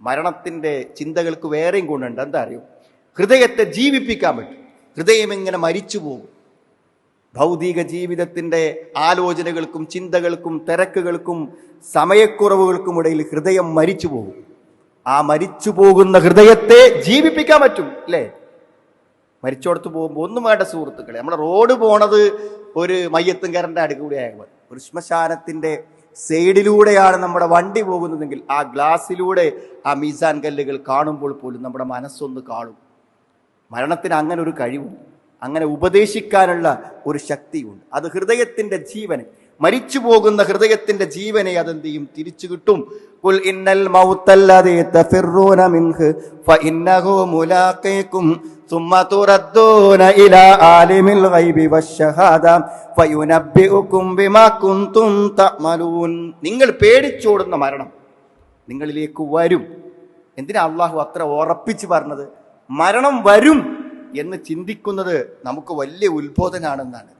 മരണത്തിൻ്റെ ചിന്തകൾക്ക് വേറെയും ഗുണമുണ്ട്. എന്താ അറിയോ? ഹൃദയത്തെ ജീവിപ്പിക്കാൻ പറ്റും. ഹൃദയം ഇങ്ങനെ മരിച്ചു പോകും. ഭൗതിക ജീവിതത്തിൻ്റെ ആലോചനകൾക്കും ചിന്തകൾക്കും തിരക്കുകൾക്കും സമയക്കുറവുകൾക്കും ഇടയിൽ ഹൃദയം മരിച്ചു പോകും. ആ മരിച്ചു പോകുന്ന ഹൃദയത്തെ ജീവിപ്പിക്കാൻ പറ്റും അല്ലേ? മരിച്ചോടത്ത് പോകുമ്പോൾ ഒന്നും വേണ്ട സുഹൃത്തുക്കളെ, നമ്മുടെ റോഡ് പോണത് ഒരു മയ്യത്തുംകാരൻ്റെ അടുക്കൂടെയാകുമ്പോൾ, ഒരു ശ്മശാനത്തിൻ്റെ സൈഡിലൂടെയാണ് നമ്മുടെ വണ്ടി പോകുന്നതെങ്കിൽ ആ ഗ്ലാസ്സിലൂടെ ആ മീസാൻ കല്ലുകൾ കാണുമ്പോൾ പോലും നമ്മുടെ മനസ്സൊന്ന് കാണും. മരണത്തിന് അങ്ങനെ ഒരു കഴിവുണ്ട്, അങ്ങനെ ഉപദേശിക്കാനുള്ള ഒരു ശക്തിയുണ്ട്. അത് ഹൃദയത്തിൻ്റെ ജീവനെ, മരിച്ചു പോകുന്ന ഹൃദയത്തിന്റെ ജീവനെ അതെന്ത് ചെയ്യും? തിരിച്ചു കിട്ടും. ഖുൽ ഇന്നൽ മൗതല്ലദീ തഫിറൂന മിൻഹു ഫഇന്നഹു മുലാഖീകും സുമ്മ തുറദ്ദൂന ഇലാ ആലിമിൽ ഗൈബി വശഹാദ ഫയുനബ്ബിഉകും ബിമാ കുൻതും തഅമലൂൻ. നിങ്ങൾ പേടിച്ചോടുന്ന മരണം നിങ്ങളിലേക്ക് വരും. എന്തിനാ അള്ളാഹു അത്ര ഉറപ്പിച്ച് പറഞ്ഞത്? മരണം വരും എന്ന് ചിന്തിക്കുന്നത് നമുക്ക് വലിയ ഉത്ബോധനാണെന്നാണ്.